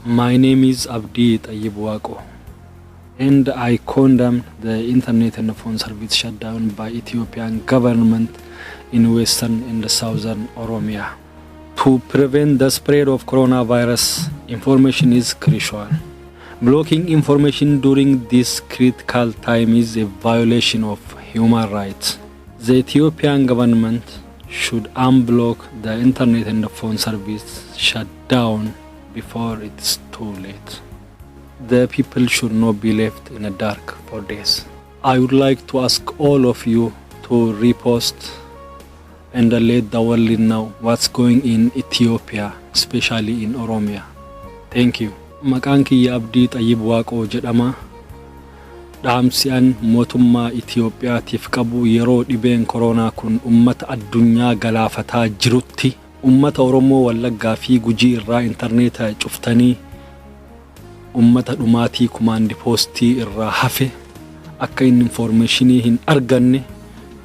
My name is Abdi Tayyibwako, and I condemn the internet and phone service shutdown by Ethiopian government in western and southern Oromia. To prevent the spread of coronavirus, information is crucial. Blocking information during this critical time is a violation of human rights. The Ethiopian government should unblock the internet and the phone service shutdown before it's too late. The people should not be left in the dark for days. I would like to ask all of you to repost and let the world know what's going in Ethiopia, especially in Oromia. Thank you. Maqaan kiyya Abdii Tayyibwaqoo jedhama. Dhaamsi'an mootummaa Itoophiyaatiif qabu yeroo dhibeen koronaa kun ummata addunyaa galaafataa jirutti ummata Oromoo Wallaggaa fi Gujii irraa interneeta cuftanii ummata dhumaatii kumaandi poostii irraa hafe akka informationii hin arganne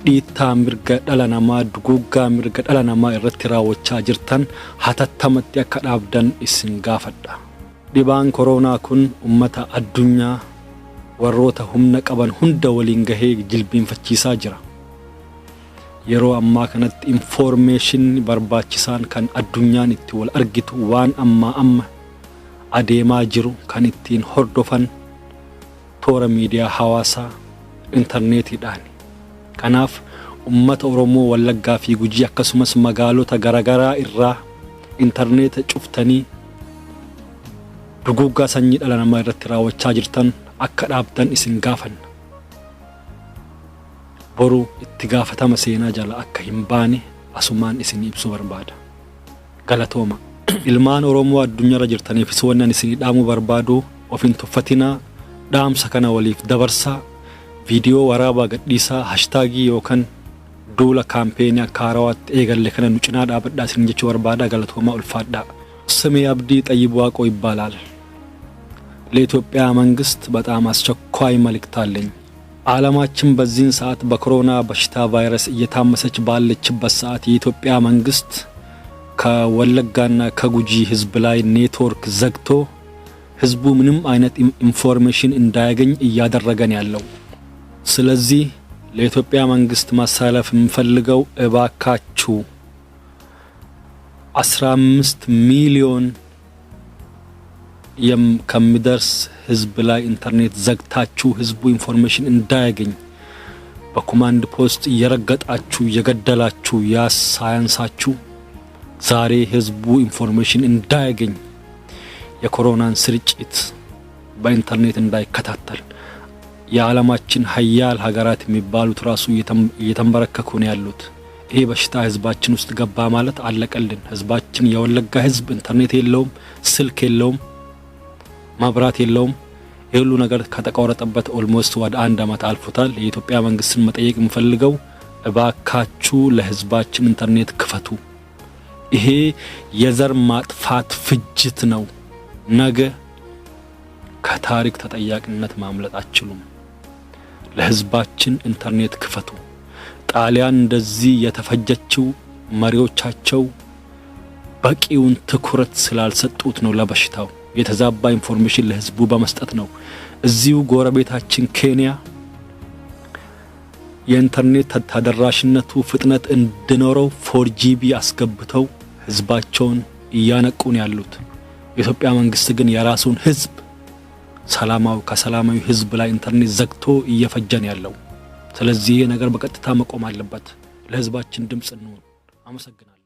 dhiittaa mirga dhala namaa duguggaa mirga dhala namaa irratti raawwachaa jirtan hatattamatti akka dhaabdan isin gaafadha. Dhibaan koronaa kun ummata addunyaa warroota humna qaban hunda waliin gahee jilbiinfachiisaa jira. Yeroo ammaa kanatti information barbaachisaan kan addunyaan itti wal argitu waan amma adeemaa jiru kan ittiin hordofan toora miidiyaa hawaasaa internetiidhaan. Kanaaf ummata Oromoo Wallaggaa fi Gujii akkasumas magaalota garagaraa irraa interneeta cuftanii duguggaa sanyii dhala namaa irratti raawwachaa jirtan akka dhaabdan isin gaafanna. Boru itti gaafatama seenaa jala akka hin baane asumaan isin ibsu barbaada. Galatooma. Ilmaan Oromoo addunyaarra jirtaniif wannan isin dhaamu barbaadu ofin tuffatinaa dhaamsa kana waliif dabarsaa viidiyoo waraabaa gadhiisaa hashtagii yookaan duula kaampeenii akka haarawaatti eegalle kana nu cinaa dhaabadhaa isin jechuu barbaada. Galatooma ulfaadhaa. ስሜ አብዲ ጠይብዋቆ ይባላል። ለኢትዮጵያ መንግስት በጣም አስቸኳይ መልእክት አለኝ። ዓለማችን በዚህን ሰዓት በኮሮና በሽታ ቫይረስ እየታመሰች ባለችበት ሰዓት የኢትዮጵያ መንግስት ከወለጋና ከጉጂ ህዝብ ላይ ኔትወርክ ዘግቶ ህዝቡ ምንም አይነት ኢንፎርሜሽን እንዳያገኝ እያደረገን ያለው። ስለዚህ ለኢትዮጵያ መንግስት ማሳለፍ የምፈልገው እባካችሁ 15 ሚሊዮን ከሚደርስ ህዝብ ላይ ኢንተርኔት ዘግታችሁ ህዝቡ ኢንፎርሜሽን እንዳያገኝ በኮማንድ ፖስት እየረገጣችሁ እየገደላችሁ ያሳያንሳችሁ ዛሬ ህዝቡ ኢንፎርሜሽን እንዳያገኝ የኮሮናን ስርጭት በኢንተርኔት እንዳይከታተል የዓለማችን ሀያል ሀገራት የሚባሉት ራሱ እየተንበረከኩ ነው ያሉት። ይሄ በሽታ ህዝባችን ውስጥ ገባ ማለት አለቀልን። ህዝባችን የወለጋ ህዝብ ኢንተርኔት የለውም፣ ስልክ የለውም፣ ማብራት የለውም። ይሄ ሁሉ ነገር ከተቋረጠበት ኦልሞስት ወደ 1 አመት አልፎታል። የኢትዮጵያ መንግስትን መጠየቅ የምፈልገው እባካችሁ ለህዝባችን ኢንተርኔት ክፈቱ። ይሄ የዘር ማጥፋት ፍጅት ነው። ነገ ከታሪክ ተጠያቂነት ማምለጥ አትችሉም። ለህዝባችን ኢንተርኔት ክፈቱ። ጣሊያን እንደዚህ የተፈጀችው መሪዎቻቸው በቂውን ትኩረት ስላልሰጡት ነው። ለበሽታው የተዛባ ኢንፎርሜሽን ለህዝቡ በመስጠት ነው። እዚሁ ጎረቤታችን ኬንያ የኢንተርኔት ተደራሽነቱ ፍጥነት እንዲኖረው 4GB አስገብተው ህዝባቸውን እያነቁን ያሉት። የኢትዮጵያ መንግስት ግን የራሱን ህዝብ ከሰላማዊ ህዝብ ላይ ኢንተርኔት ዘግቶ እየፈጀን ያለው። ስለዚህ ይሄ ነገር በቀጥታ መቆም አለበት። ለህዝባችን ድምጽ እንሆን። አመሰግናለሁ።